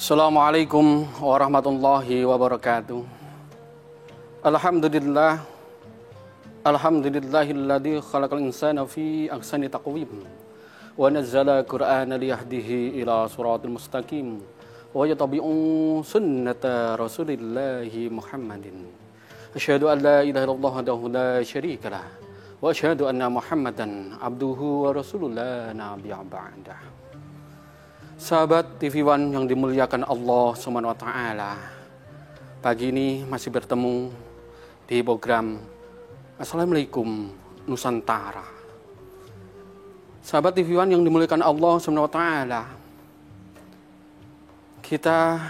Assalamualaikum warahmatullahi wabarakatuh. Alhamdulillah. Alhamdulillahilladzi khalaqal insana fi ahsani taqwim wa nazzala qur'ana liyahdihi ila siratal mustaqim wa yattabi'u sunnata rasulillahi Muhammadin. Asyhadu an la ilaha illallah wahdahu la syarika lah wa asyhadu anna Muhammadan abduhu wa rasulullah nabiyya ba'dah. Sahabat TV One yang dimuliakan Allah SWT, pagi ini masih bertemu di program Assalamualaikum Nusantara. Sahabat TV One yang dimuliakan Allah SWT, kita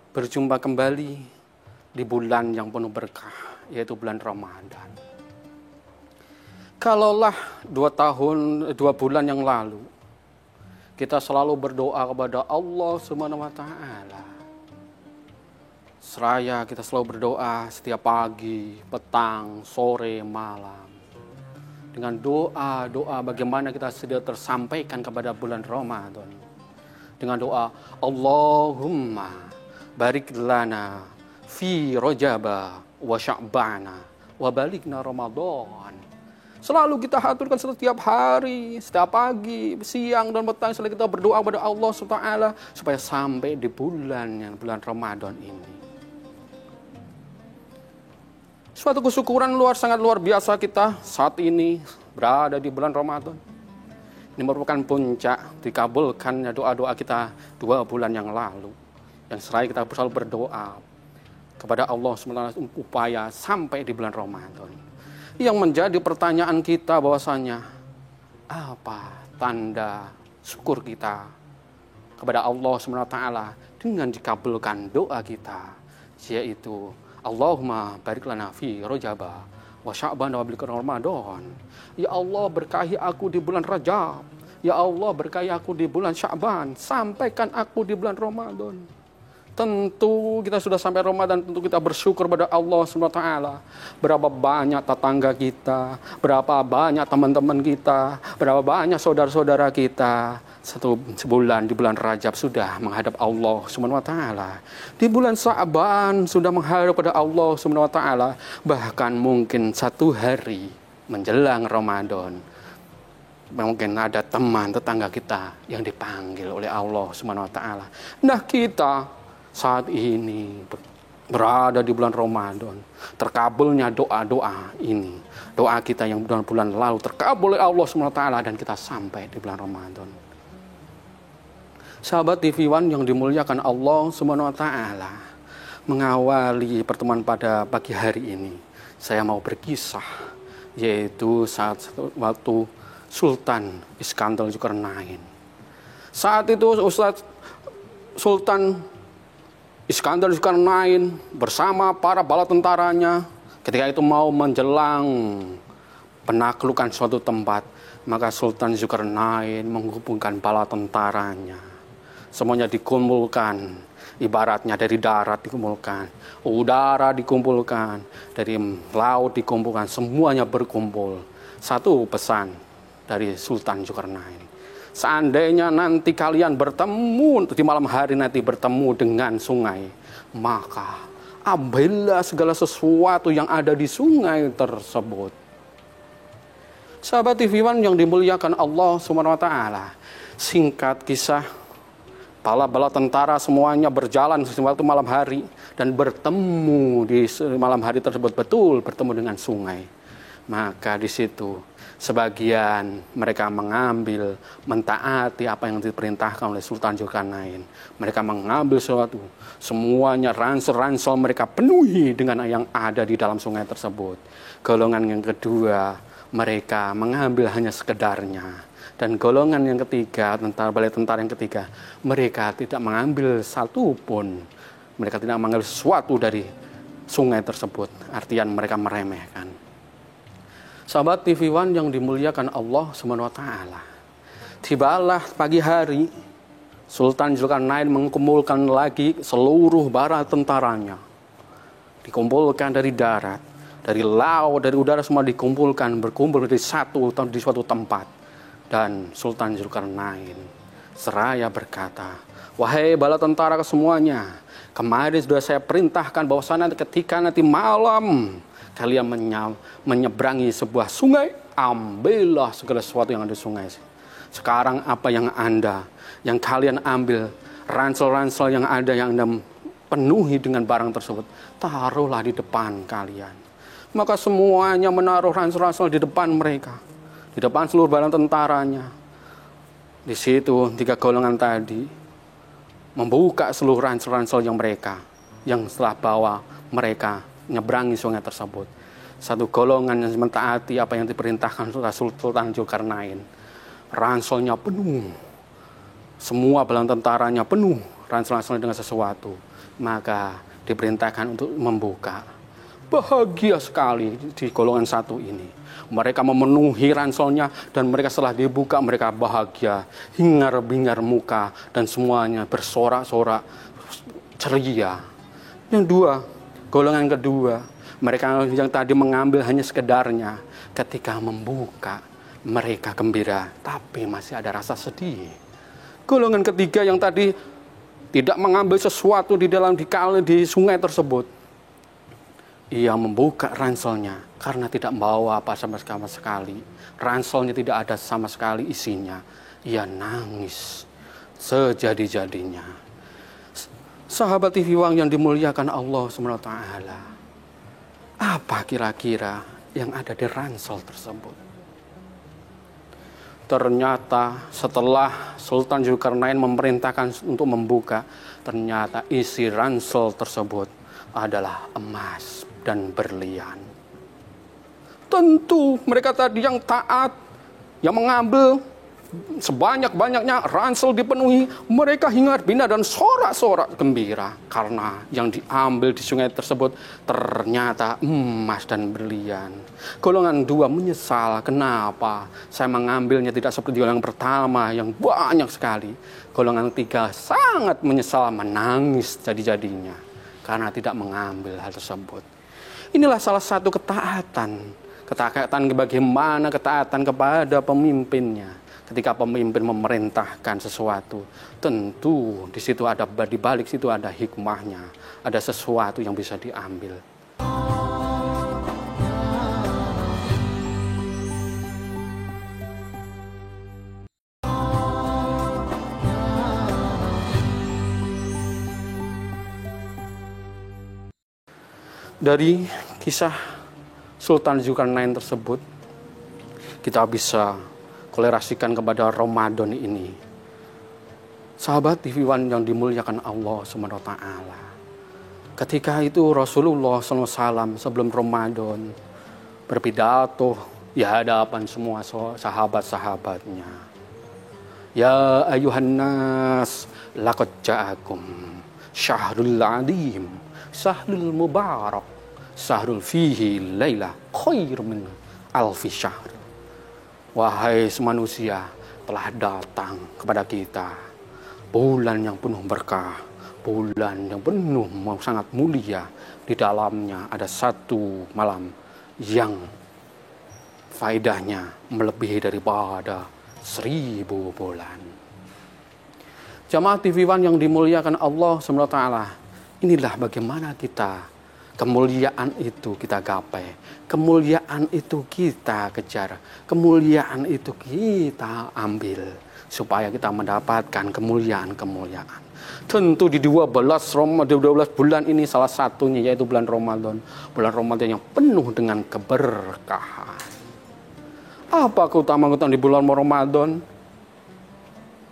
berjumpa kembali di bulan yang penuh berkah, yaitu bulan Ramadan. Kalaulah 2 bulan yang lalu kita selalu berdoa kepada Allah Subhanahu wa taala. Seraya kita selalu berdoa setiap pagi, petang, sore, malam. Dengan doa-doa bagaimana kita sudah tersampaikan kepada bulan Ramadan. Dengan doa Allahumma barik lana fi Rajaba wa Sya'bana wa balikna Ramadan. Selalu kita haturkan setiap hari, setiap pagi, siang dan petang, selalu kita berdoa kepada Allah SWT supaya sampai di bulan Ramadan ini. Suatu kesyukuran sangat luar biasa kita saat ini berada di bulan Ramadan. Ini merupakan puncak dikabulkannya doa-doa kita 2 bulan yang lalu. Yang seraya kita selalu berdoa kepada Allah SWT upaya sampai di bulan Ramadan. Yang menjadi pertanyaan kita bahwasanya apa tanda syukur kita kepada Allah SWT dengan dikabulkan doa kita, yaitu Allahumma barik lana fi Rajaba wa Sya'ban wa baligh Ramadan. Ya Allah, berkahi aku di bulan Rajab. Ya Allah, berkahi aku di bulan Sya'ban, sampaikan aku di bulan Ramadan. Tentu kita sudah sampai Ramadan, tentu kita bersyukur pada Allah SWT. Berapa banyak tetangga kita, berapa banyak teman-teman kita, berapa banyak saudara-saudara kita sebulan di bulan Rajab sudah menghadap Allah SWT. Di bulan Sya'ban sudah menghadap pada Allah SWT. Bahkan mungkin 1 hari menjelang Ramadan, mungkin ada teman tetangga kita yang dipanggil oleh Allah SWT. Nah, kita saat ini berada di bulan Ramadan, terkabulnya doa-doa ini, doa kita yang bulan lalu terkabul oleh Allah SWT, dan kita sampai di bulan Ramadan. Sahabat TV One yang dimuliakan Allah SWT, mengawali pertemuan pada pagi hari ini, saya mau berkisah, yaitu waktu Sultan Iskandar Zulkarnain. Saat itu Sultan Iskandar Zulkarnain bersama para bala tentaranya ketika itu mau menjelang penaklukan suatu tempat, maka Sultan Zulkarnain menghubungkan bala tentaranya. Semuanya dikumpulkan, ibaratnya dari darat dikumpulkan, udara dikumpulkan, dari laut dikumpulkan, semuanya berkumpul. Satu pesan dari Sultan Zulkarnain: seandainya nanti kalian bertemu di malam hari, nanti bertemu dengan sungai, maka ambillah segala sesuatu yang ada di sungai tersebut. Sahabat TV One yang dimuliakan Allah SWT, singkat kisah, bala-bala tentara semuanya berjalan waktu malam hari dan bertemu di malam hari tersebut, betul bertemu dengan sungai. Maka di situ sebagian mereka mengambil, mentaati apa yang diperintahkan oleh Sultan Zulkarnain. Mereka mengambil sesuatu, semuanya ransel-ransel mereka penuhi dengan yang ada di dalam sungai tersebut. Golongan yang kedua, mereka mengambil hanya sekedarnya. Dan golongan yang ketiga, balai tentara yang ketiga, mereka tidak mengambil satu pun. Mereka tidak mengambil sesuatu dari sungai tersebut. Artian mereka meremehkan. Sahabat TV One yang dimuliakan Allah SWT, tibalah pagi hari, Sultan Zulkarnain mengumpulkan lagi seluruh bala tentaranya. Dikumpulkan dari darat, dari laut, dari udara, semua dikumpulkan, berkumpul di suatu tempat. Dan Sultan Zulkarnain seraya berkata, wahai bala tentara kesemuanya, kemarin sudah saya perintahkan bahwasanya ketika nanti malam kalian menyeberangi sebuah sungai, ambillah segala sesuatu yang ada di sungai. Sekarang apa yang kalian ambil, ransel-ransel yang ada yang Anda penuhi dengan barang tersebut, taruhlah di depan kalian. Maka semuanya menaruh ransel-ransel di depan mereka, di depan seluruh bala tentaranya. Di situ 3 golongan tadi membuka seluruh ransel-ransel yang setelah bawa mereka nyeberangi sungai tersebut. Satu golongan yang mentaati apa yang diperintahkan Sultan Zulkarnain, ranselnya penuh, semua bala tentaranya penuh ransel-ransel dengan sesuatu, maka diperintahkan untuk membuka. Bahagia sekali di golongan satu ini. Mereka memenuhi ranselnya dan mereka setelah dibuka mereka bahagia, hingar-bingar muka dan semuanya bersorak-sorak ceria. Yang golongan kedua, mereka yang tadi mengambil hanya sekedarnya, ketika membuka mereka gembira, tapi masih ada rasa sedih. Golongan ketiga yang tadi tidak mengambil sesuatu di sungai tersebut, ia membuka ranselnya karena tidak membawa apa sama sekali. Ranselnya tidak ada sama sekali isinya. Ia nangis sejadi-jadinya. Sahabat TV One yang dimuliakan Allah SWT, apa kira-kira yang ada di ransel tersebut? Ternyata setelah Sultan Zulkarnain memerintahkan untuk membuka, ternyata isi ransel tersebut adalah emas dan berlian. Tentu mereka tadi yang taat, yang mengambil sebanyak-banyaknya ransel dipenuhi, mereka hingar-bingar dan sorak-sorak gembira karena yang diambil di sungai tersebut ternyata emas dan berlian. Golongan 2 menyesal, kenapa saya mengambilnya tidak seperti golongan pertama yang banyak sekali. Golongan 3 sangat menyesal, menangis jadi-jadinya karena tidak mengambil hal tersebut. Inilah salah satu ketaatan bagaimana ketaatan kepada pemimpinnya. Ketika pemimpin memerintahkan sesuatu, tentu di situ di balik situ ada hikmahnya, ada sesuatu yang bisa diambil. Dari kisah Sultan Zulkarnain tersebut, kita bisa kolerasikan kepada Ramadan ini. Sahabat TV One yang dimuliakan Allah SWT, ketika itu Rasulullah SAW sebelum Ramadan berpidato di hadapan semua sahabat-sahabatnya. Ya ayuhan nas, laqad ja'akum syahrul adim, syahrul mubarak, syahrul fihi layla khair min alfi syahr. Wahai manusia, telah datang kepada kita bulan yang penuh berkah, bulan yang penuh sangat mulia. Di dalamnya ada satu malam yang faedahnya melebihi daripada 1000 bulan. Jamaah TV One yang dimuliakan Allah SWT, inilah bagaimana kemuliaan itu kita gapai, kemuliaan itu kita kejar, kemuliaan itu kita ambil, supaya kita mendapatkan kemuliaan-kemuliaan. Tentu di 12 bulan ini salah satunya yaitu bulan Ramadan yang penuh dengan keberkahan. Apa keutamaan-keutamaan di bulan Ramadan?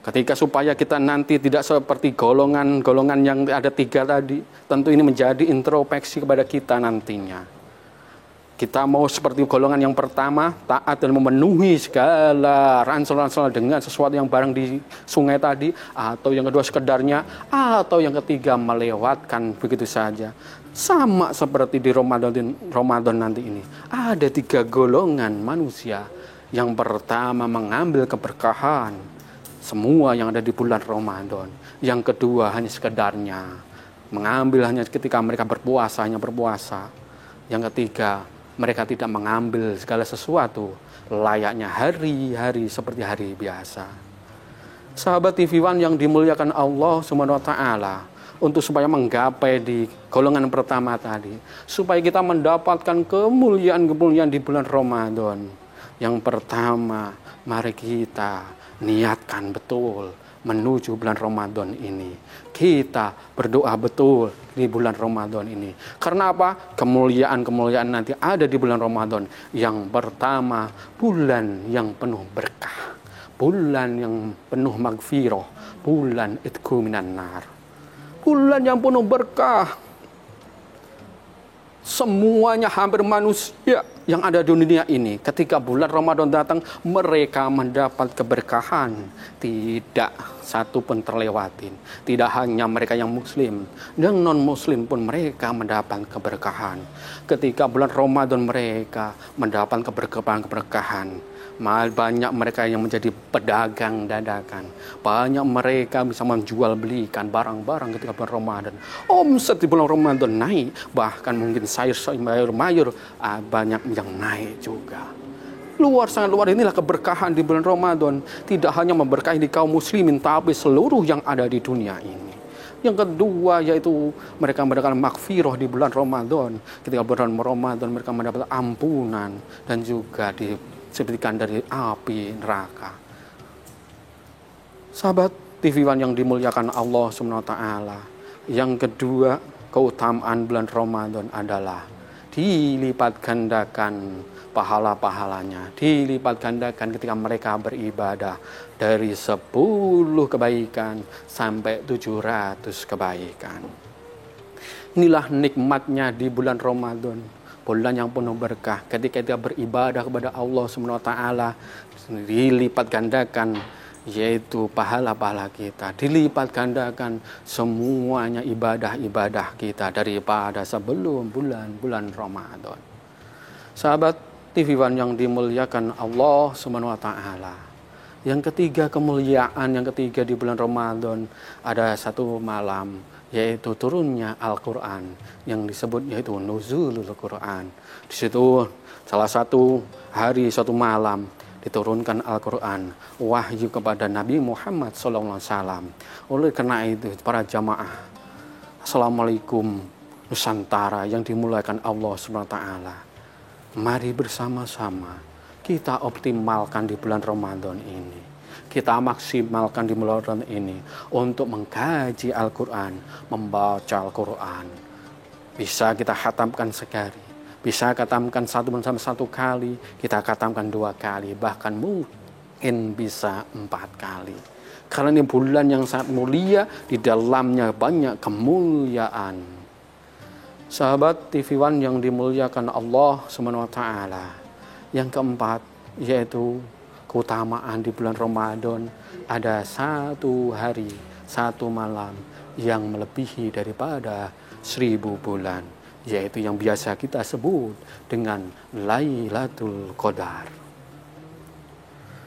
Ketika supaya kita nanti tidak seperti golongan yang ada 3 tadi, tentu ini menjadi introspeksi kepada kita nantinya. Kita mau seperti golongan yang pertama, taat dan memenuhi segala ransel-ransel dengan sesuatu yang barang di sungai tadi, atau yang kedua sekedarnya, atau yang ketiga melewatkan begitu saja. Sama seperti di Ramadan nanti ini. Ada 3 golongan manusia. Yang pertama mengambil keberkahan semua yang ada di bulan Ramadan. Yang kedua hanya sekedarnya, mengambil hanya ketika mereka berpuasa, hanya berpuasa. Yang ketiga, mereka tidak mengambil segala sesuatu layaknya hari-hari seperti hari biasa. Sahabat TV One yang dimuliakan Allah Subhanahu wa taala, untuk supaya menggapai di golongan pertama tadi, supaya kita mendapatkan kemuliaan-kemuliaan di bulan Ramadan. Yang pertama, mari kita niatkan betul menuju bulan Ramadan ini. Kita berdoa betul di bulan Ramadan ini. Karena apa? Kemuliaan-kemuliaan nanti ada di bulan Ramadan. Yang pertama, bulan yang penuh berkah, bulan yang penuh magfirah, bulan itqu minan nar. Bulan yang penuh berkah. Semuanya hampir manusia yang ada di dunia ini, ketika bulan Ramadan datang, mereka mendapat keberkahan. Tidak satu pun terlewatin. Tidak hanya mereka yang muslim, yang non-muslim pun mereka mendapat keberkahan. Ketika bulan Ramadan mereka mendapat keberkahan. Banyak mereka yang menjadi pedagang dadakan. Banyak mereka bisa menjual belikan barang-barang ketika bulan Ramadan. Omset di bulan Ramadan naik. Bahkan mungkin sayur-mayur banyak yang naik juga. Sangat luar, inilah keberkahan di bulan Ramadan. Tidak hanya memberkahi di kaum muslimin, tapi seluruh yang ada di dunia ini. Yang kedua yaitu mereka mendapatkan makfirah di bulan Ramadan. Ketika bulan Ramadan mereka mendapat ampunan dan juga diselamatkan dari api neraka. Sahabat TV One yang dimuliakan Allah Subhanahu wa taala. Yang kedua, keutamaan bulan Ramadan adalah dilipat gandakan pahala-pahalanya, dilipat gandakan ketika mereka beribadah dari 10 kebaikan sampai 700 kebaikan. Inilah nikmatnya di bulan Ramadan, bulan yang penuh berkah. Ketika kita beribadah kepada Allah Subhanahu wa taala, dilipat gandakan yaitu pahala-pahala kita, dilipat gandakan semuanya ibadah-ibadah kita daripada sebelum bulan Ramadan. Sahabat TV One yang dimuliakan Allah Subhanahu wa taala. Yang ketiga, kemuliaan yang ketiga di bulan Ramadan, ada satu malam yaitu turunnya Al-Qur'an yang disebut yaitu nuzulul Qur'an. Di situ salah satu hari, suatu malam diturunkan Al-Qur'an, wahyu kepada Nabi Muhammad SAW. Oleh karena itu para jamaah, Assalamualaikum Nusantara yang dimuliakan Allah Subhanahu wa taala. Mari bersama-sama kita optimalkan di bulan Ramadan ini. Kita maksimalkan di bulan Ramadan ini untuk mengkaji Al-Qur'an, membaca Al-Qur'an. Bisa kita khatamkan sekali, bisa khatamkan satu kali, kita khatamkan 2 kali, bahkan mungkin bisa 4 kali. Karena ini bulan yang sangat mulia, di dalamnya banyak kemuliaan. Sahabat TV One yang dimuliakan Allah Subhanahu wa taala. Yang keempat yaitu keutamaan di bulan Ramadan, ada 1 hari, 1 malam yang melebihi daripada 1000 bulan, yaitu yang biasa kita sebut dengan Lailatul Qadar.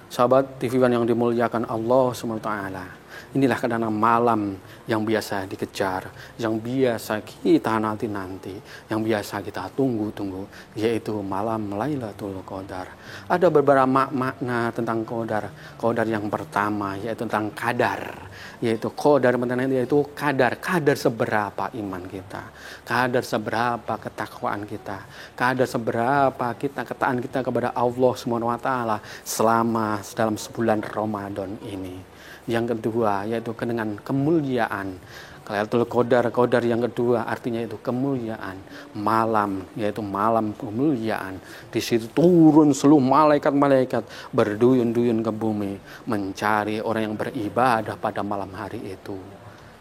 Sahabat TV One yang dimuliakan Allah Subhanahu wa taala. Inilah karena malam yang biasa dikejar, yang biasa kita nanti-nanti, yang biasa kita tunggu-tunggu, yaitu malam Lailatul Qadar. Ada beberapa makna tentang Qadar. Qadar yang pertama yaitu tentang kadar, yaitu Qadar yaitu kadar seberapa iman kita, kadar seberapa ketakwaan kita, kadar seberapa ketaatan kita kepada Allah Subhanahu wa taala selama dalam sebulan Ramadan ini. Yang kedua yaitu dengan kemuliaan. Lailatul Qadar yang kedua artinya itu kemuliaan, malam, yaitu malam kemuliaan. Di situ turun seluruh malaikat-malaikat berduyun-duyun ke bumi mencari orang yang beribadah pada malam hari itu,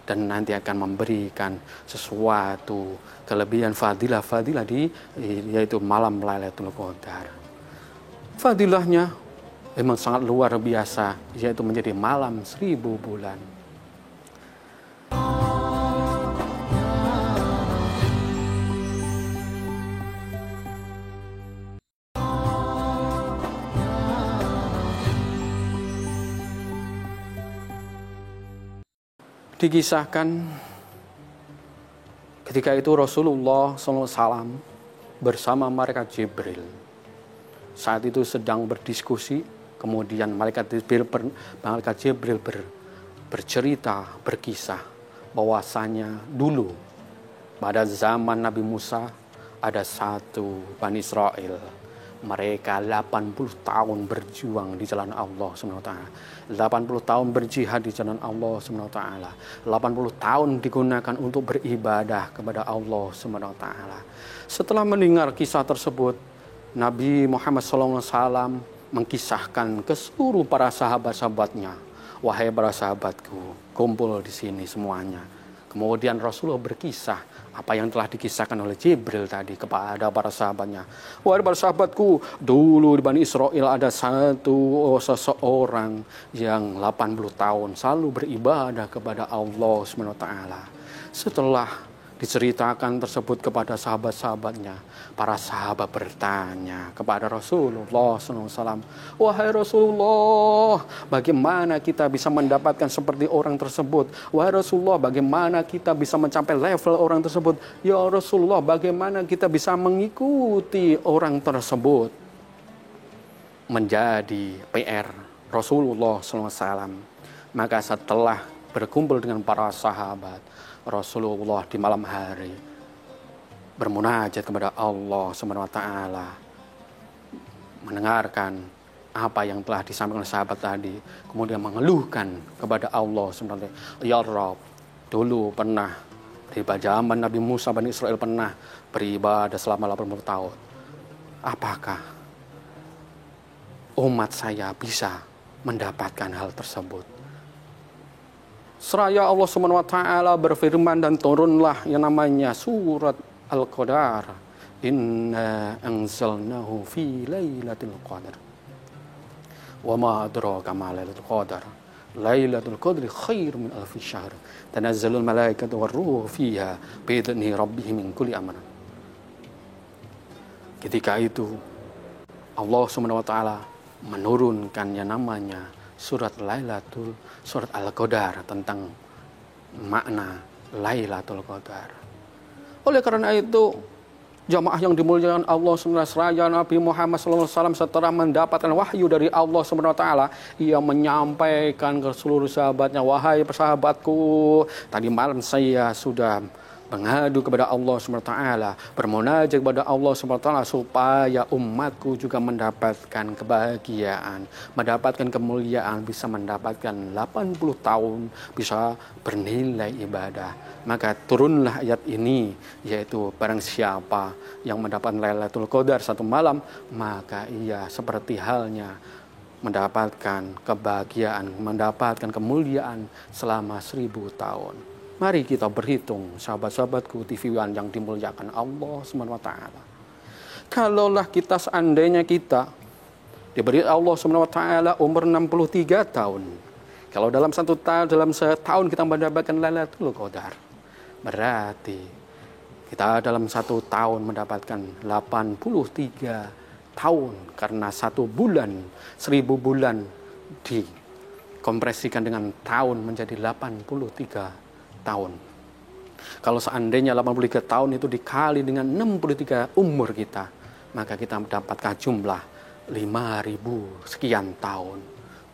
dan nanti akan memberikan sesuatu kelebihan fadilah yaitu malam Lailatul Qadar. Fadilahnya memang sangat luar biasa, yaitu menjadi malam 1000 bulan. Dikisahkan ketika itu Rasulullah SAW bersama malaikat Jibril. Saat itu sedang berdiskusi, kemudian malaikat Jibril bercerita, berkisah bahwasanya dulu pada zaman Nabi Musa ada satu Bani Israel. Mereka 80 tahun berjuang di jalan Allah SWT. 80 tahun berjihad di jalan Allah SWT. 80 tahun digunakan untuk beribadah kepada Allah SWT. Setelah mendengar kisah tersebut, Nabi Muhammad SAW mengkisahkan ke seluruh para sahabat-sahabatnya. Wahai para sahabatku, kumpul di sini semuanya. Kemudian Rasulullah berkisah apa yang telah dikisahkan oleh Jibril tadi kepada para sahabatnya. Wahai para sahabatku, dulu di Bani Israel ada seseorang yang 80 tahun selalu beribadah kepada Allah SWT. Setelah diceritakan tersebut kepada sahabat-sahabatnya, para sahabat bertanya kepada Rasulullah SAW, wahai Rasulullah, bagaimana kita bisa mendapatkan seperti orang tersebut? Wahai Rasulullah, bagaimana kita bisa mencapai level orang tersebut? Ya Rasulullah, bagaimana kita bisa mengikuti orang tersebut? Menjadi PR Rasulullah SAW. Maka setelah berkumpul dengan para sahabat, Rasulullah di malam hari bermunajat kepada Allah SWT, mendengarkan apa yang telah disampaikan oleh sahabat tadi, kemudian mengeluhkan kepada Allah SWT. Ya Rabb, dulu pernah di zaman Nabi Musa Bani Israel pernah beribadah selama 80 tahun. Apakah umat saya bisa mendapatkan hal tersebut? Seraya Allah SWT berfirman dan turunlah yang namanya surat Al-Qadar. Inna anzalnahu fi lailatul qadar. Wa ma adraka ma lailatul qadar. Lailatul qadri khair min alfi syahr. Tanazzalul malaikatu war-ruhu fiha biidzni rabbihim min kulli amr. Ketika itu Allah SWT menurunkan yang namanya surat Al-Qadar tentang makna Lailatul Qadar. Oleh karena itu, jamaah yang dimuliakan Allah SWT, Nabi Muhammad SAW setelah mendapatkan wahyu dari Allah SWT, ia menyampaikan ke seluruh sahabatnya, wahai sahabatku, tadi malam saya sudah mengadu kepada Allah SWT, bermunajat kepada Allah SWT supaya umatku juga mendapatkan kebahagiaan, mendapatkan kemuliaan, bisa mendapatkan 80 tahun, bisa bernilai ibadah. Maka turunlah ayat ini, yaitu barang siapa yang mendapat Lailatul Qadar satu malam, maka ia seperti halnya mendapatkan kebahagiaan, mendapatkan kemuliaan selama 1000 tahun. Mari kita berhitung, sahabat-sahabatku TV-an yang dimuliakan Allah SWT. Kalaulah kita seandainya kita diberi Allah SWT umur 63 tahun. Kalau dalam setahun kita mendapatkan Lailatul Qadar, berarti kita dalam satu tahun mendapatkan 83 tahun. Karena satu bulan, 1000 bulan dikompresikan dengan tahun menjadi 83 tahun. Kalau seandainya 83 tahun itu dikali dengan 63 umur kita, maka kita mendapatkan jumlah 5000 sekian tahun.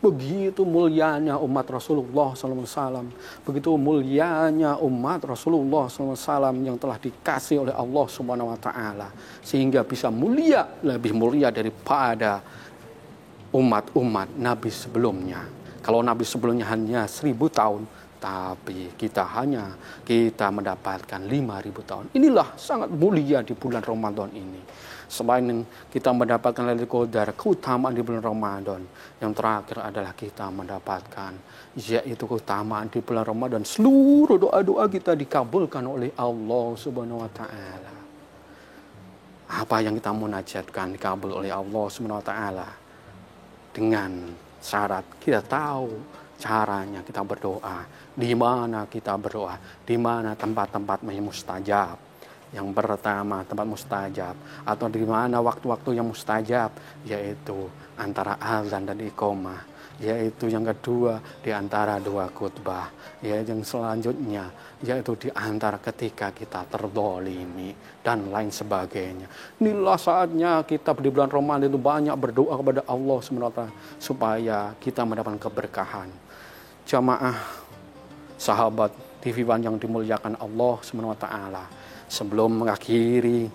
Begitu mulianya umat Rasulullah SAW, begitu mulianya umat Rasulullah SAW yang telah dikasih oleh Allah Subhanahu Wa Taala, sehingga bisa mulia, lebih mulia daripada umat-umat Nabi sebelumnya. Kalau Nabi sebelumnya hanya 1000 tahun, tapi kita mendapatkan 5000 tahun. Inilah sangat mulia di bulan Ramadan ini. Selain kita mendapatkan Lailatul Qadar, keutamaan di bulan Ramadan, yang terakhir adalah kita mendapatkan yaitu keutamaan di bulan Ramadan. Seluruh doa-doa kita dikabulkan oleh Allah Subhanahu Wa Taala. Apa yang kita munajatkan dikabul oleh Allah Subhanahu Wa Taala dengan syarat kita tahu caranya kita berdoa, di mana kita berdoa, di mana tempat-tempat yang mustajab. Yang pertama tempat mustajab, atau di mana waktu-waktu yang mustajab, yaitu antara azan dan iqamah. Yaitu yang kedua di antara dua khutbah. Yaitu yang selanjutnya yaitu di antara ketika kita terzalimi dan lain sebagainya. Inilah saatnya kita di bulan Ramadan itu banyak berdoa kepada Allah SWT supaya kita mendapatkan keberkahan. Jamaah Sahabat TV One yang dimuliakan Allah Subhanahu wa taala, sebelum mengakhiri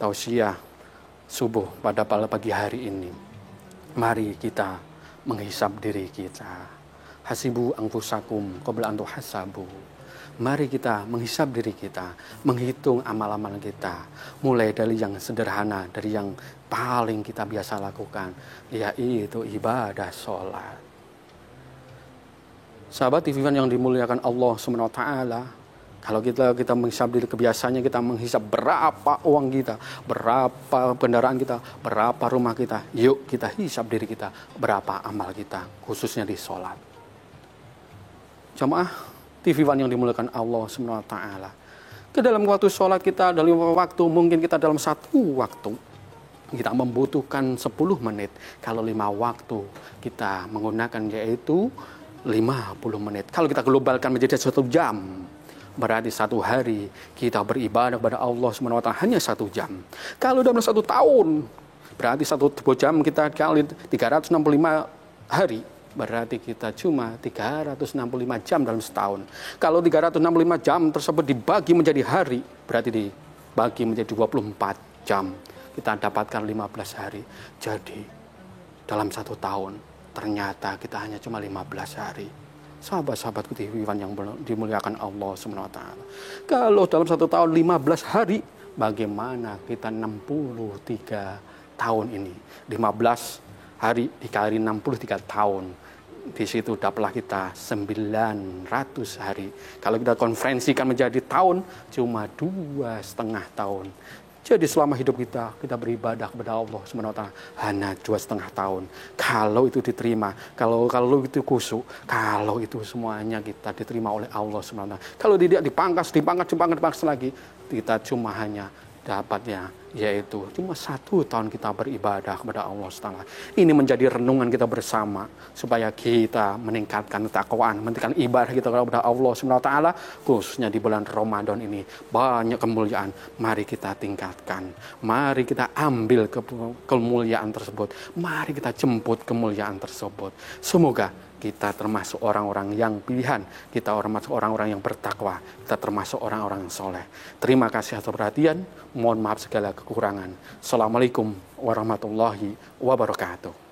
tausiah subuh pada pagi hari ini, mari kita menghisab diri kita. Hasibu anfusakum qabla an tuhasabu. Mari kita menghisab diri kita, menghitung amal-amal kita, mulai dari yang sederhana, dari yang paling kita biasa lakukan, yaitu ibadah sholat. Sahabat TV One yang dimuliakan Allah Subhanahu wa taala, kalau kita menghisab diri, kebiasaannya kita menghisab berapa uang kita, berapa kendaraan kita, berapa rumah kita. Yuk kita hisab diri kita, berapa amal kita, khususnya di sholat. Jamaah TV One yang dimuliakan Allah Subhanahu wa taala. Ke dalam waktu sholat kita, dalam waktu mungkin kita dalam satu waktu kita membutuhkan 10 menit. Kalau 5 waktu kita menggunakan yaitu 50 menit. Kalau kita globalkan menjadi 1 jam, berarti 1 hari kita beribadah kepada Allah Subhanahu wa taala hanya 1 jam. Kalau dalam 1 tahun, berarti 1 jam kita kali 365 hari, berarti kita cuma 365 jam dalam setahun. Kalau 365 jam tersebut dibagi menjadi hari, berarti dibagi menjadi 24 jam. Kita dapatkan 15 hari. Jadi dalam 1 tahun ternyata kita hanya cuma 15 hari. Sahabat-sahabatku TV One yang dimuliakan Allah Subhanahu wa taala. Kalau dalam 1 tahun 15 hari, bagaimana kita 63 tahun ini? 15 hari dikali 63 tahun. Di situ dapatlah kita 900 hari. Kalau kita konferensikan menjadi tahun, cuma 2,5 tahun. Jadi selama hidup kita beribadah kepada Allah Subhanahu wa taala hanya 2,5 tahun. Kalau itu diterima, kalau itu khusyuk, kalau itu semuanya kita diterima oleh Allah Subhanahu wa taala. Kalau tidak dipangkas lagi, kita cuma hanya dapatnya yaitu cuma 1 tahun kita beribadah kepada Allah SWT. Ini menjadi renungan kita bersama supaya kita meningkatkan ketakwaan, meningkatkan ibadah kita kepada Allah SWT, khususnya di bulan Ramadan ini. Banyak kemuliaan, mari kita tingkatkan, mari kita ambil kemuliaan tersebut, mari kita jemput kemuliaan tersebut. Semoga kita termasuk orang-orang yang pilihan, kita termasuk orang-orang yang bertakwa, kita termasuk orang-orang yang soleh. Terima kasih atas perhatian, mohon maaf segala kekurangan. Assalamualaikum warahmatullahi wabarakatuh.